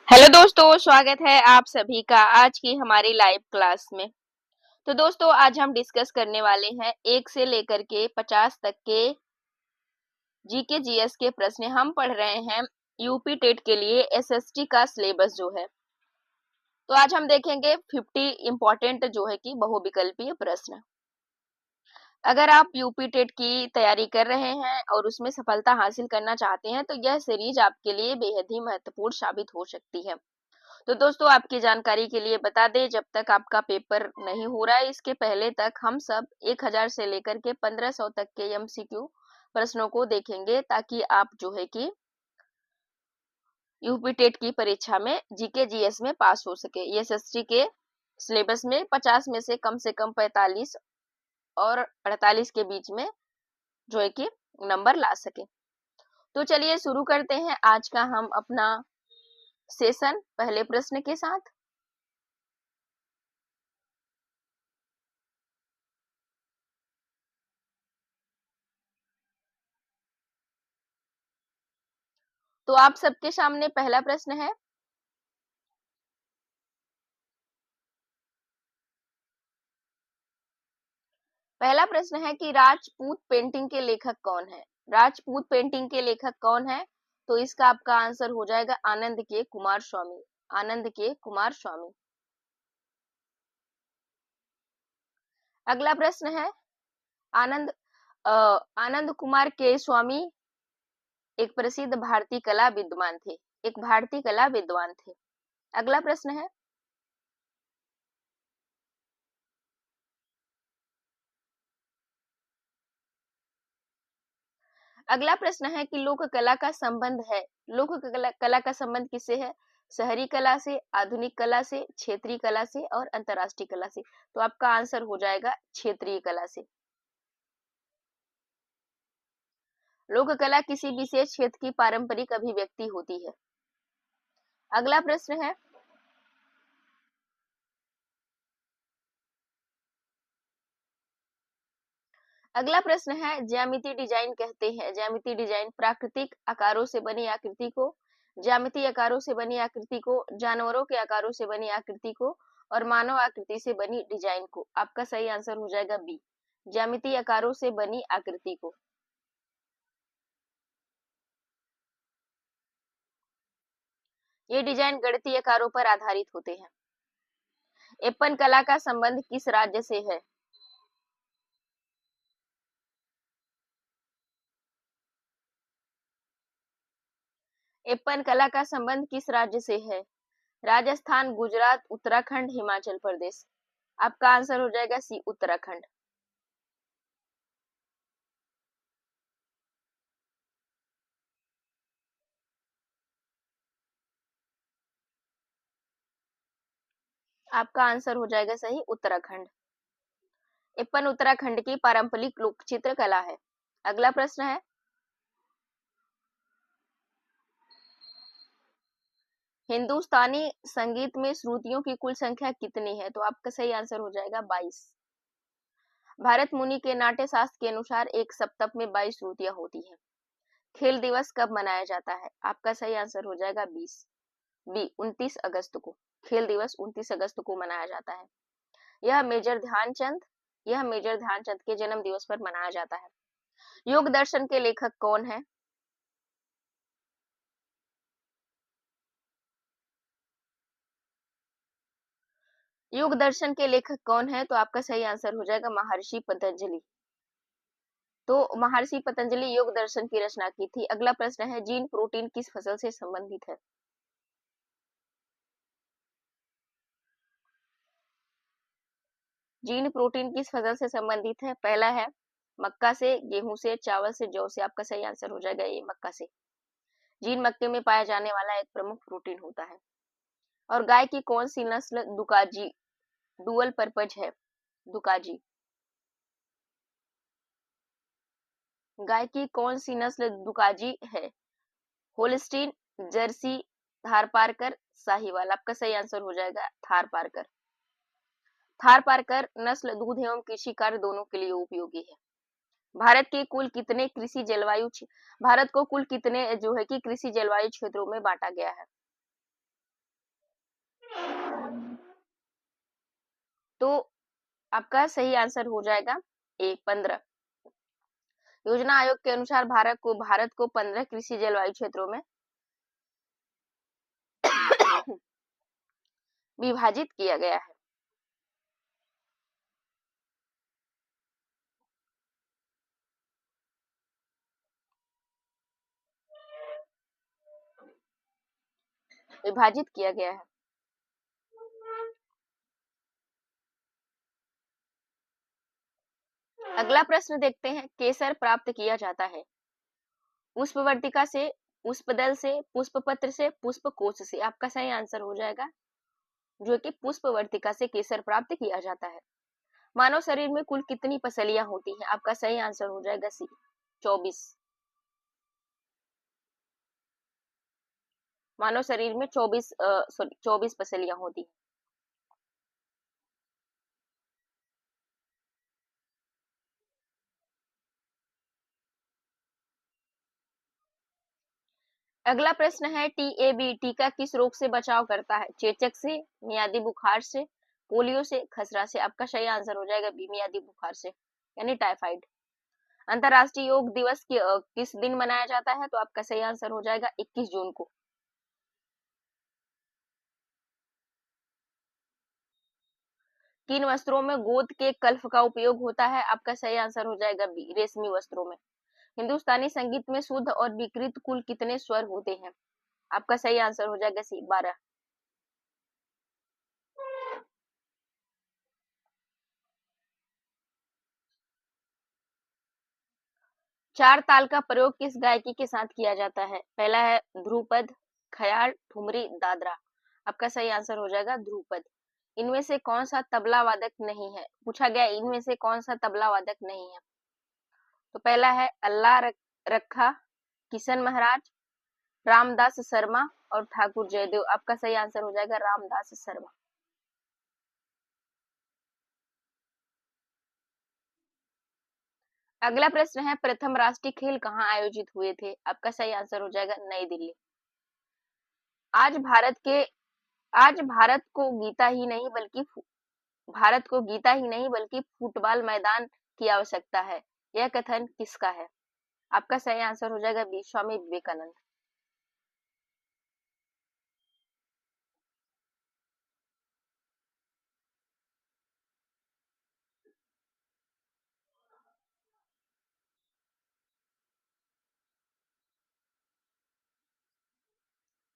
Hello दोस्तों, स्वागत है आप सभी का आज की हमारी लाइव क्लास में। तो दोस्तों, आज हम डिस्कस करने वाले हैं 1 से लेकर के 50 तक के जीके जीएस के प्रश्न। हम पढ़ रहे हैं यूपी टेट के लिए एसएसटी का सिलेबस जो है। तो आज हम देखेंगे 50 इंपॉर्टेंट जो है कि बहुविकल्पीय प्रश्न। अगर आप यूपी टेट की तैयारी कर रहे हैं और उसमें सफलता हासिल करना चाहते हैं तो यह सीरीज आपके लिए बेहद ही महत्वपूर्ण साबित हो सकती है। तो दोस्तों, आपकी जानकारी के लिए बता दें, जब तक आपका पेपर नहीं हो रहा है इसके पहले तक हम सब 1000 से लेकर के 1500 तक के एमसीक्यू प्रश्नों को देखेंगे, ताकि आप जो है कि यूपी टेट की परीक्षा में जीके जीएस में पास हो सके। एसएसटी के सिलेबस में 50 में से कम 45 और 48 के बीच में जो है कि नंबर ला सके। तो चलिए शुरू करते हैं आज का हम अपना सेशन पहले प्रश्न के साथ। तो आप सबके सामने पहला प्रश्न है, पहला प्रश्न है कि राजपूत पेंटिंग के लेखक कौन है। राजपूत पेंटिंग के लेखक कौन है? तो इसका आपका आंसर हो जाएगा आनंद के कुमार स्वामी। आनंद के कुमार स्वामी। अगला प्रश्न है, आनंद आनंद कुमार के स्वामी एक प्रसिद्ध भारतीय कला विद्वान थे। एक भारतीय कला विद्वान थे। अगला प्रश्न है, अगला प्रश्न है कि लोक कला का संबंध है। लोक कला का संबंध किससे है? शहरी कला से, आधुनिक कला से, क्षेत्रीय कला से और अंतरराष्ट्रीय कला से। तो आपका आंसर हो जाएगा क्षेत्रीय कला से। लोक कला किसी विशेष क्षेत्र की पारंपरिक अभिव्यक्ति होती है। अगला प्रश्न है, अगला प्रश्न है ज्यामिति डिजाइन कहते हैं। ज्यामिति डिजाइन प्राकृतिक आकारों से बनी आकृति को, ज्यामिति आकारों से बनी आकृति को, जानवरों के आकारों से बनी आकृति को और मानव आकृति से बनी डिजाइन को। आपका सही आंसर हो जाएगा बी, ज्यामिति आकारों से बनी आकृति को। ये डिजाइन गणितीय आकारों पर आधारित होते हैं। एप्पन कला का संबंध किस राज्य से है? एप्पन कला का संबंध किस राज्य से है? राजस्थान, गुजरात, उत्तराखंड, हिमाचल प्रदेश। आपका आंसर हो जाएगा सी, उत्तराखंड। आपका आंसर हो जाएगा सही, उत्तराखंड। एप्पन उत्तराखंड की पारंपरिक लोक चित्र कला है। अगला प्रश्न है, हिंदुस्तानी संगीत में श्रुतियों की कुल संख्या कितनी है? तो आपका सही आंसर हो जाएगा 22। भारत मुनि के नाट्य शास्त्र के अनुसार एक सप्तक में 22 श्रुतियां होती हैं। खेल दिवस कब मनाया जाता है? आपका सही आंसर हो जाएगा 20 बी, 29 अगस्त को। खेल दिवस 29 अगस्त को मनाया जाता है। यह मेजर ध्यानचंद यह मेजर ध्यानचंद के जन्म दिवस पर मनाया जाता है। योग दर्शन के लेखक कौन है? योग दर्शन के लेखक कौन है? तो आपका सही आंसर हो जाएगा महर्षि पतंजलि। तो महर्षि पतंजलि योग दर्शन की रचना की थी। अगला प्रश्न है, जीन प्रोटीन किस फसल से संबंधित है? जीन प्रोटीन किस फसल से संबंधित है? पहला है मक्का से, गेहूं से, चावल से, जौ से। आपका सही आंसर हो जाएगा ये, मक्का से। जीन मक्के में पाया जाने वाला एक प्रमुख प्रोटीन होता है। और गाय की कौन सी नस्ल दुकाजी डुअल पर्पज है? दुकाजी। गाय की कौन सी नस्ल दुकाजी है? Holstein, Jersey, Tharparkar, Sahiwal. आपका सही आंसर हो जाएगा थारपारकर। थारपारकर नस्ल दूध एवं कृषि कार्य दोनों के लिए उपयोगी है। भारत के कुल कितने कृषि जलवायु भारत को कुल कितने जो है कि कृषि जलवायु क्षेत्रों में बांटा गया है? तो आपका सही आंसर हो जाएगा ए 15। योजना आयोग के अनुसार भारत को 15 कृषि जलवायु क्षेत्रों में विभाजित किया गया है। विभाजित किया गया है। अगला प्रश्न देखते हैं, केसर प्राप्त किया जाता है पुष्पवर्तिका से, पुष्पदल से, पुष्पपत्र से, पुष्पकोश से। आपका सही आंसर हो जाएगा जो कि पुष्पवर्तिका से केसर प्राप्त किया जाता है। मानव शरीर में कुल कितनी पसलियां होती हैं? आपका सही आंसर हो जाएगा सी 24। मानव शरीर में 24 पसलियां होती हैं। अगला प्रश्न है, टीएबी टीका किस रोग से बचाव करता है? चेचक से, मियादी बुखार से, पोलियो से, खसरा से। आपका सही आंसर हो जाएगा बी मियादी बुखार से यानी टाइफाइड। अंतरराष्ट्रीय योग दिवस किस दिन मनाया जाता है? तो आपका सही आंसर हो जाएगा 21 जून को। किन वस्त्रों में गोंद के कल्फ का उपयोग होता है? आपका सही आंसर हो जाएगा बी रेशमी वस्त्रों में। हिंदुस्तानी संगीत में शुद्ध और विकृत कुल कितने स्वर होते हैं? आपका सही आंसर हो जाएगा सी 12। चार ताल का प्रयोग किस गायकी के साथ किया जाता है? पहला है ध्रुपद, ख्याल, ठुमरी, दादरा। आपका सही आंसर हो जाएगा ध्रुपद। इनमें से कौन सा तबला वादक नहीं है? पूछा गया इनमें से कौन सा तबला वादक नहीं है। तो पहला है रखा, किशन महाराज, रामदास शर्मा और ठाकुर जयदेव। आपका सही आंसर हो जाएगा रामदास शर्मा। अगला प्रश्न है, प्रथम राष्ट्रीय खेल कहाँ आयोजित हुए थे? आपका सही आंसर हो जाएगा नई दिल्ली। आज भारत के आज भारत को गीता ही नहीं बल्कि फुटबॉल मैदान की आवश्यकता है। यह कथन किसका है? आपका सही आंसर हो जाएगा बी स्वामी विवेकानंद।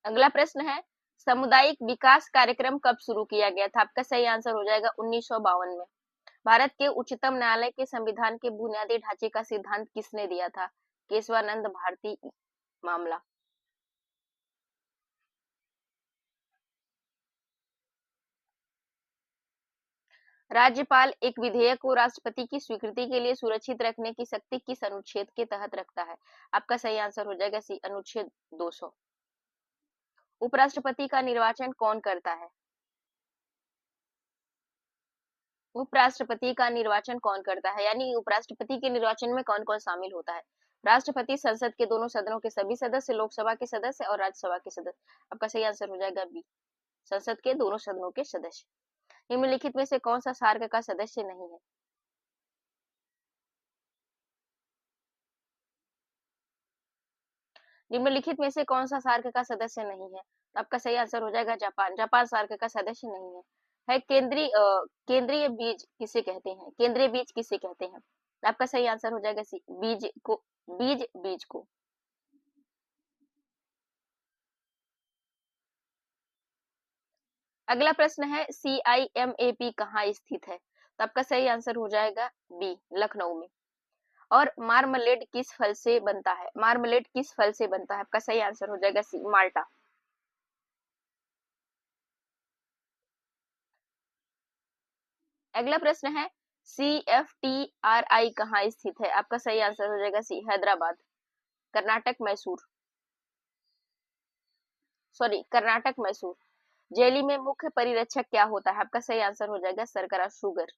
अगला प्रश्न है, सामुदायिक विकास कार्यक्रम कब शुरू किया गया था? आपका सही आंसर हो जाएगा 1952 में। भारत के उच्चतम न्यायालय के संविधान के बुनियादी ढांचे का सिद्धांत किसने दिया था? केशवानंद भारती मामला। राज्यपाल एक विधेयक को राष्ट्रपति की स्वीकृति के लिए सुरक्षित रखने की शक्ति किस अनुच्छेद के तहत रखता है? आपका सही आंसर हो जाएगा सी अनुच्छेद 200। उपराष्ट्रपति का निर्वाचन कौन करता है? उपराष्ट्रपति का निर्वाचन कौन करता है, यानी उपराष्ट्रपति के निर्वाचन में कौन कौन शामिल होता है? राष्ट्रपति, संसद के दोनों सदनों के सभी सदस्य, लोकसभा के सदस्य और राज्यसभा के सदस्य। आपका सही आंसर हो जाएगा बी संसद के दोनों सदनों के सदस्य। निम्नलिखित में से कौन सा सार्क का सदस्य नहीं है? निम्नलिखित में से कौन सा सार्क का सदस्य नहीं है? तो आपका सही आंसर हो जाएगा जापान। जापान सार्क का सदस्य नहीं है। केंद्रीय बीज किसे कहते हैं? केंद्रीय बीज किसे कहते हैं? आपका सही आंसर हो जाएगा सी बीज को। अगला प्रश्न है, CIMAP कहाँ स्थित है? तो आपका सही आंसर हो जाएगा बी लखनऊ में। और मार्मलेड किस फल से बनता है? मार्मलेड किस फल से बनता है? आपका सही आंसर हो जाएगा सी माल्टा। अगला प्रश्न है, CFTRI कहाँ स्थित है? आपका सही आंसर हो जाएगा सी हैदराबाद, कर्नाटक मैसूर। सॉरी, कर्नाटक मैसूर। जेली में मुख्य परिरक्षक क्या होता है? आपका सही आंसर हो जाएगा शर्करा, शुगर।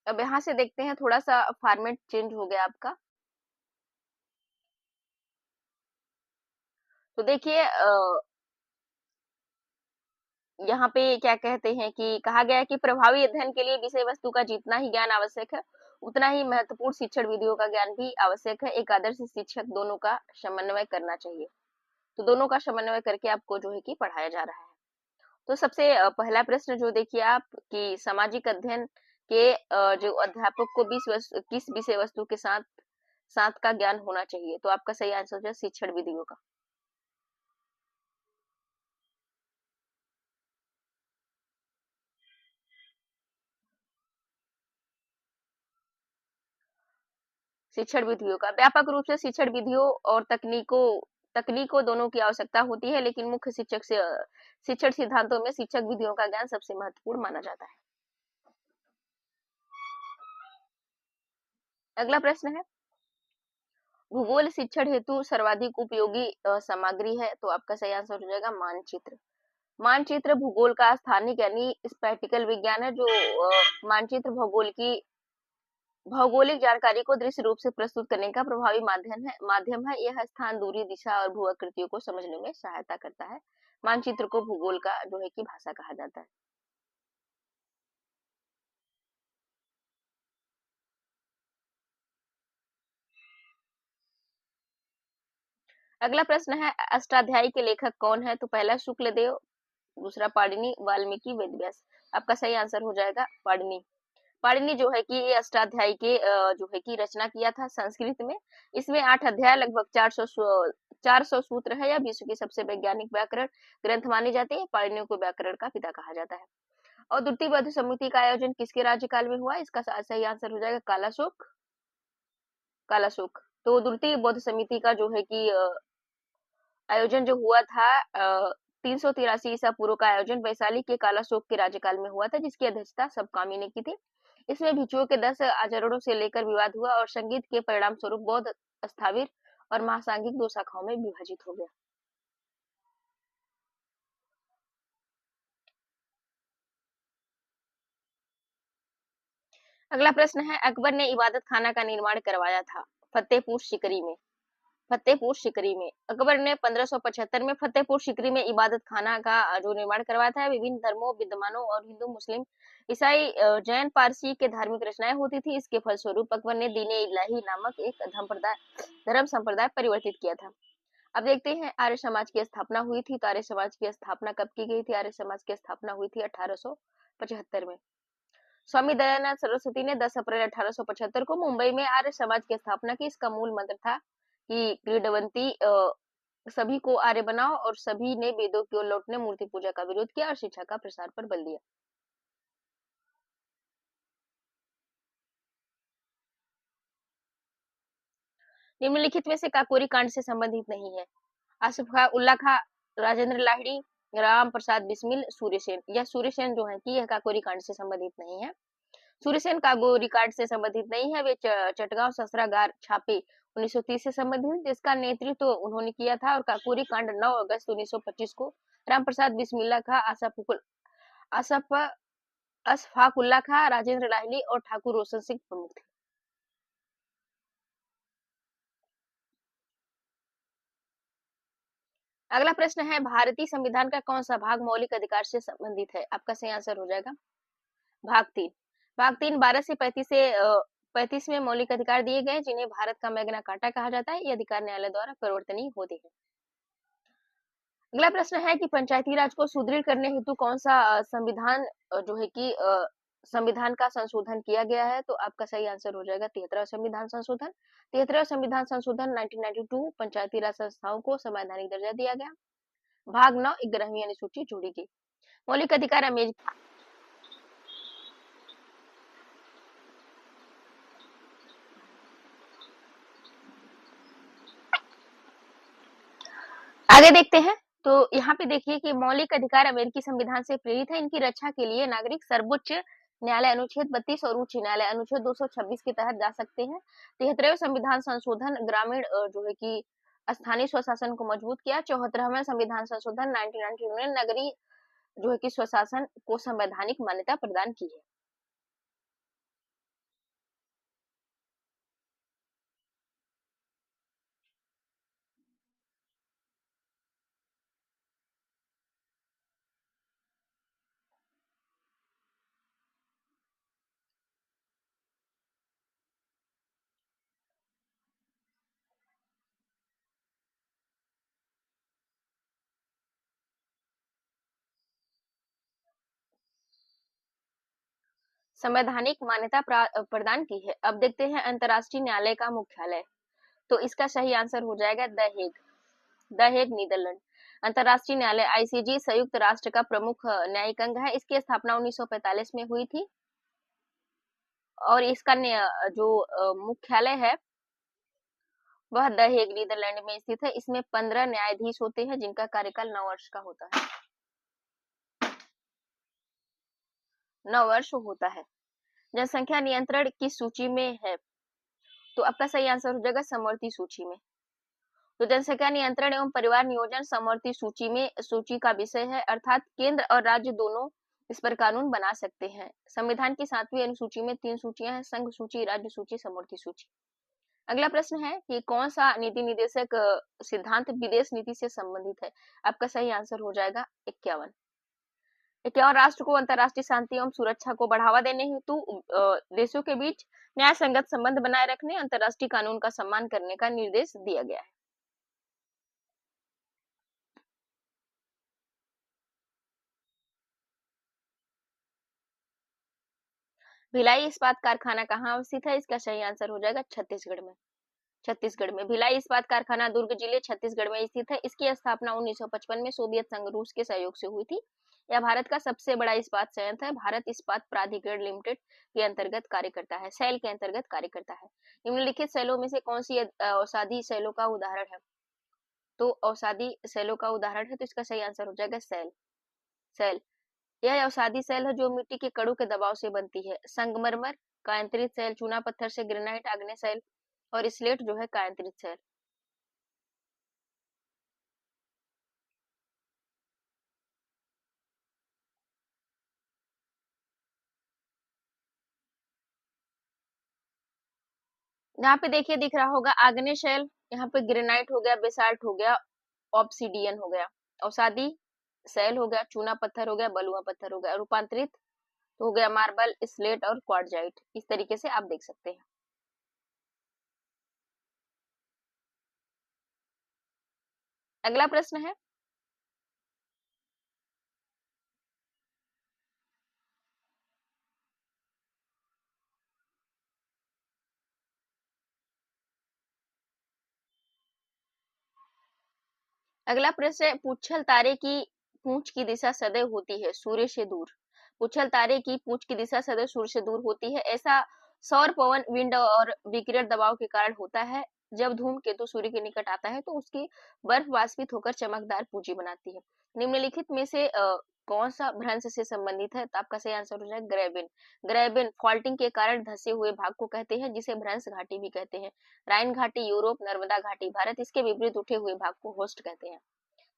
अब यहाँ से देखते हैं, थोड़ा सा फॉर्मेट चेंज हो गया आपका। तो देखिए यहाँ पे क्या कहते हैं कि कहा गया है कि प्रभावी अध्ययन के लिए विषय वस्तु का जितना ही ज्ञान आवश्यक है, उतना ही महत्वपूर्ण शिक्षण विधियों का ज्ञान भी आवश्यक है। एक आदर्श शिक्षक दोनों का समन्वय करना चाहिए। तो दोनों का समन्वय करके आपको जो है कि पढ़ाया जा रहा है। तो सबसे पहला प्रश्न जो देखिए आप कि सामाजिक अध्ययन के जो अध्यापक को किस विषय वस्तु के साथ साथ का ज्ञान होना चाहिए। तो आपका सही आंसर है शिक्षण विधियों का। शिक्षण विधियों का व्यापक रूप से शिक्षण विधियों और तकनीकों दोनों की आवश्यकता होती है, लेकिन मुख्य शिक्षण सिद्धांतों में शिक्षक विधियों का ज्ञान सबसे महत्वपूर्ण माना जाता है। अगला प्रश्न है भूगोल शिक्षण हेतु सर्वाधिक उपयोगी सामग्री है। तो आपका सही आंसर हो जाएगा मानचित्र। मानचित्र भूगोल का स्थानिक यानी स्पैटिकल विज्ञान है, जो मानचित्र भौगोलिक जानकारी को दृश्य रूप से प्रस्तुत करने का प्रभावी माध्यम है। यह स्थान, दूरी, दिशा और भू आकृतियों को समझने में सहायता करता है। मानचित्र को भूगोल का जो है कि भाषा कहा जाता है। अगला प्रश्न है अष्टाध्यायी के लेखक कौन है। तो पहला शुक्लदेव, दूसरा पाणिनि, वाल्मीकि, वेदव्यास। आपका सही आंसर हो जाएगा पाणिनि। पाणिनि जो है कि ये अष्टाध्यायी के जो है कि रचना किया था संस्कृत में। इसमें 8 अध्याय, लगभग 400 सूत्र है। यह विश्व की सबसे वैज्ञानिक व्याकरण ग्रंथ मानी जाती है। पाणिनि को व्याकरण का पिता कहा जाता है। और द्वितीय बौद्ध समिति का आयोजन किसके राज्यकाल में हुआ। इसका सही आंसर हो जाएगा कालाशोक। कालाशोक। तो द्वितीय बौद्ध समिति का जो है कि आयोजन जो हुआ था 383 ईसा पूर्व का आयोजन वैशाली के कालाशोक के राज्यकाल में हुआ था, जिसकी अध्यक्षता सबकामी ने की थी। इसमें भिक्षुओं के 10 आचरणों से लेकर विवाद हुआ और संगीत के परिणाम स्वरूप बौद्ध स्थाविर और महासांगिक 2 शाखाओं में विभाजित हो गया। अगला प्रश्न है अकबर ने इबादत खाना का निर्माण करवाया था फतेहपुर सिकरी में। फतेहपुर सिकरी में अकबर ने 1575 में फतेहपुर सिकरी में इबादत खाना का जो निर्माण करवाया था। विभिन्न धर्मों, विद्वानों और हिंदू, मुस्लिम, ईसाई, जैन, पारसी के धार्मिक रचनाएं होती थी। इसके फलस्वरूप अकबर ने दीन ए इलाही नामक एक धर्म संप्रदाय परिवर्तित किया था। अब देखते हैं आर्य समाज की स्थापना हुई थी। तो आर्य समाज की स्थापना कब की गई थी। आर्य समाज की स्थापना हुई थी 1875 में। स्वामी दयानंद सरस्वती ने 10 अप्रैल 1875 को मुंबई में आर्य समाज की स्थापना की। इसका मूल मंत्र था कि क्रीडवंती सभी को आर्य बनाओ, और सभी ने वेदों की ओर लौटने, मूर्ति पूजा का विरोध किया और शिक्षा का प्रसार पर बल दिया। निम्नलिखित में से काकोरी कांड से संबंधित नहीं है। आसिफ खां, उल्ला खां, राजेंद्र लाहिड़ी, राम प्रसाद बिस्मिल, सूर्यसेन। यह सूर्यसेन जो है कि यह काकोरी कांड से संबंधित नहीं है। सूर्यसेन काकोरी कांड से संबंधित नहीं है। वे चटगांव शस्त्रागार छापे 1930 से संबंधित, जिसका नेतृत्व तो उन्होंने किया था। और काकोरी कांड 9 अगस्त 1925 को राम प्रसाद बिस्मिल्ला खां, आसफ अशफाकुल्ला खां, राजेंद्र लाहिड़ी और ठाकुर रोशन सिंह प्रमुख थे। अगला प्रश्न है भारतीय संविधान का कौन सा भाग मौलिक अधिकार से संबंधित है। आपका सही आंसर हो जाएगा भाग 3। भाग 3 12 से 35 से 35 में मौलिक अधिकार दिए गए, जिन्हें भारत का मैग्ना कार्टा कहा जाता है। ये अधिकार न्यायालय द्वारा परिवर्तनीय होते हैं। अगला प्रश्न है कि पंचायती राज को सुदृढ़ करने हेतु कौन सा संविधान जो है कि संविधान का संशोधन किया गया है। तो आपका सही आंसर हो जाएगा 73वां संविधान संशोधन। 73वां संविधान संशोधन 1992 पंचायती राज संस्थाओं को संवैधानिक दर्जा दिया गया। भाग 9 11वीं अनुसूची जोड़ी गई। मौलिक अधिकार अमेरिका। आगे देखते हैं। तो यहाँ पे देखिए कि मौलिक अधिकार अमेरिकी संविधान से प्रेरित है। इनकी रक्षा के लिए नागरिक सर्वोच्च न्यायालय अनुच्छेद 32 और उच्च न्यायालय अनुच्छेद 226 के तहत जा सकते हैं। 73वें संविधान संशोधन ग्रामीण जो है कि स्थानीय स्वशासन को मजबूत किया। 74वें संविधान संशोधन 1999 ने नगरीय जो है कि स्वशासन को संवैधानिक मान्यता प्रदान की है। संवैधानिक मान्यता प्रदान की है। अब देखते हैं अंतर्राष्ट्रीय न्यायालय का मुख्यालय। तो इसका सही आंसर हो जाएगा the Hague, the Hague Netherlands. अंतर्राष्ट्रीय न्यायालय आईसीजे संयुक्त राष्ट्र का प्रमुख न्यायिक अंग है। इसकी स्थापना 1945 में हुई थी और इसका जो मुख्यालय है वह द हेग नीदरलैंड में स्थित है। इसमें 15 न्यायाधीश होते हैं जिनका कार्यकाल 9 वर्ष का होता है, 9 वर्ष होता है। जनसंख्या नियंत्रण की सूची में है, तो आपका सही आंसर हो जाएगा समवर्ती सूची में। तो जनसंख्या नियंत्रण एवं परिवार नियोजन समवर्ती सूची में सूची का विषय है, अर्थात केंद्र और राज्य दोनों इस पर कानून बना सकते हैं। संविधान की 7वीं अनुसूची में 3 सूचियां हैं, संघ सूची, राज्य सूची, समवर्ती सूची। अगला प्रश्न है कि कौन सा नीति निर्देशक सिद्धांत विदेश नीति से संबंधित है। आपका सही आंसर हो जाएगा 51। 51 राष्ट्र को अंतर्राष्ट्रीय शांति एवं सुरक्षा को बढ़ावा देने हेतु देशों के बीच न्याय संगत संबंध बनाए रखने, अंतर्राष्ट्रीय कानून का सम्मान करने का निर्देश दिया गया है। भिलाई इस्पात कारखाना कहाँ स्थित है। इसका सही आंसर हो जाएगा छत्तीसगढ़ में। छत्तीसगढ़ में भिलाई इस्पात कारखाना दुर्ग जिले छत्तीसगढ़ में स्थित है। इसकी स्थापना 1955 में सोवियत संघ रूस के सहयोग से हुई थी। यह भारत का सबसे बड़ा इस्पात संयंत्र है। भारत इस्पात प्राधिकरण लिमिटेड के अंतर्गत कार्य करता है, सेल के अंतर्गत कार्य करता है। निम्नलिखित सेलों में से कौन सी औषधि सेलों का उदाहरण है। तो औषधि सेलों का उदाहरण है, तो इसका सही आंसर हो जाएगा सेल। सेल यह औषधि सेल है जो मिट्टी के कणों के दबाव से बनती है। संगमरमर कायांतरित सेल, चूना पत्थर से ग्रेनाइट आग्नेय सेल और स्लेट जो है कायांतरित सेल। यहाँ पे देखिए दिख रहा होगा आग्नेय शेल, यहाँ पे ग्रेनाइट हो गया, बेसाल्ट हो गया, ऑब्सिडियन हो गया। औषधि सेल हो गया, चूना पत्थर हो गया, बलुआ पत्थर हो गया। रूपांतरित तो हो गया मार्बल, स्लेट और क्वार्टजाइट। इस तरीके से आप देख सकते हैं। अगला प्रश्न है अगला प्रश्न है पूच्छल तारे की पूंछ की दिशा सदैव होती है सूर्य से दूर। पूच्छल तारे की पूंछ की दिशा सदैव सूर्य से दूर होती है। ऐसा सौर पवन विंड और विकिरण दबाव के कारण होता है। जब धूमकेतु सूर्य के निकट आता है तो उसकी बर्फ वाष्पित होकर चमकदार पूंजी बनाती है। निम्नलिखित में से कौन सा भ्रंश से संबंधित है। तो आपका सही आंसर हो जाएगा ग्रेबिन। ग्रेबिन फॉल्टिंग के कारण धसे हुए भाग को कहते हैं, जिसे भ्रंश घाटी भी कहते हैं। राइन घाटी यूरोप, नर्मदा घाटी भारत, इसके विपरीत उठे हुए भाग को होस्ट कहते हैं।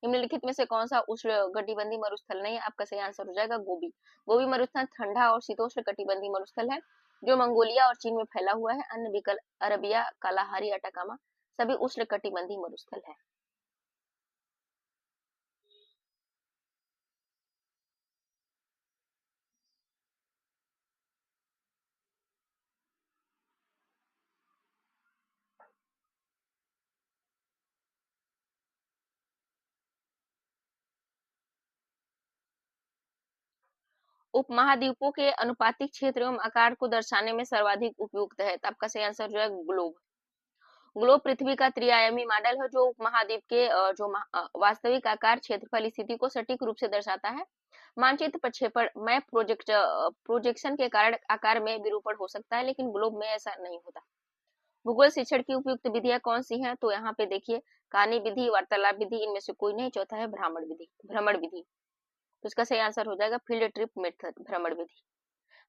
निम्नलिखित में से कौन सा उष्णकटिबंधीय मरुस्थल नहीं है। आपका सही आंसर हो जाएगा गोबी। गोबी मरुस्थल ठंडा और शीतोष्ण कटिबंधीय मरुस्थल है जो मंगोलिया और चीन में फैला हुआ है। अन्य विकल्प अरबिया, कालाहारी, अटाकामा सभी उष्णकटिबंधीय मरुस्थल है। उपमहाद्वीपों के अनुपातिक क्षेत्र एवं आकार को दर्शाने में सर्वाधिक उपयुक्त है। तो आपका सही आंसर हो जाएगा ग्लोब। ग्लोब पृथ्वी का त्रिआयामी मॉडल है जो उपमहाद्वीप के वास्तविक आकार, क्षेत्रफल, स्थिति को सटीक रूप से दर्शाता है। मानचित्र प्रक्षेपण मैप प्रोजेक्शन के कारण आकार में विरूपण हो सकता है, लेकिन ग्लोब में ऐसा नहीं होता। भूगोल शिक्षण की उपयुक्त विधियां कौन सी हैं। तो यहाँ पे देखिए कहानी विधि, वार्तालाप विधि, इनमें से कोई नहीं। चौथा है भ्रमण विधि। तो इसका सही आंसर हो जाएगा फील्ड ट्रिप मेथड, भ्रमण विधि।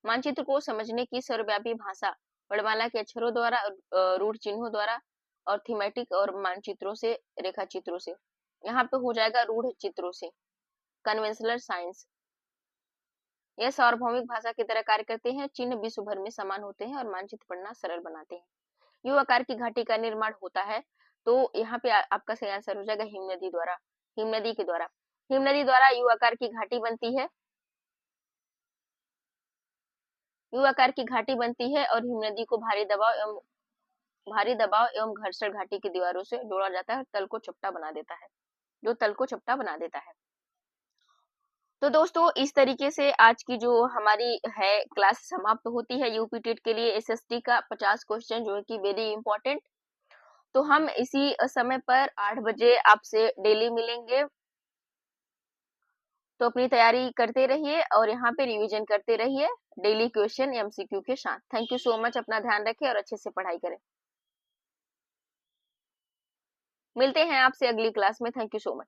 मानचित्र को समझने की सर्वव्यापी भाषा वर्णमाला के अक्षरों द्वारा, रूढ़ चिन्हों द्वारा और थीमेटिक और मानचित्रों से, रेखा चित्रों से। यहाँ पे हो जाएगा रूढ़ चित्रों से, कन्वेंशनल साइंस। यह सार्वभौमिक भाषा की तरह कार्य करते हैं। चिन्ह विश्व भर में समान होते हैं और मानचित्र पढ़ना सरल बनाते हैं। यू आकार की घाटी का निर्माण होता है। तो यहाँ पे आपका सही आंसर हो जाएगा हिमनदी द्वारा, हिमनदी के द्वारा। हिमनदी द्वारा यू आकार की घाटी बनती है। यू आकार की घाटी बनती है और हिमनदी को भारी दबाव एवं घर्षण घाटी की दीवारों से जोड़ा जाता है, तल को चपटा बना देता है, जो तल को चपटा बना देता है। तो दोस्तों इस तरीके से आज की जो हमारी है क्लास समाप्त होती है यूपी टेट के लिए एसएसटी का 50 क्वेश्चन जो है कि वेरी इंपॉर्टेंट। तो हम इसी समय पर 8 बजे आपसे डेली मिलेंगे। तो अपनी तैयारी करते रहिए और यहाँ पे रिवीजन करते रहिए डेली क्वेश्चन एमसीक्यू के साथ। थैंक यू सो मच, अपना ध्यान रखें और अच्छे से पढ़ाई करें। मिलते हैं आपसे अगली क्लास में। Thank you so much.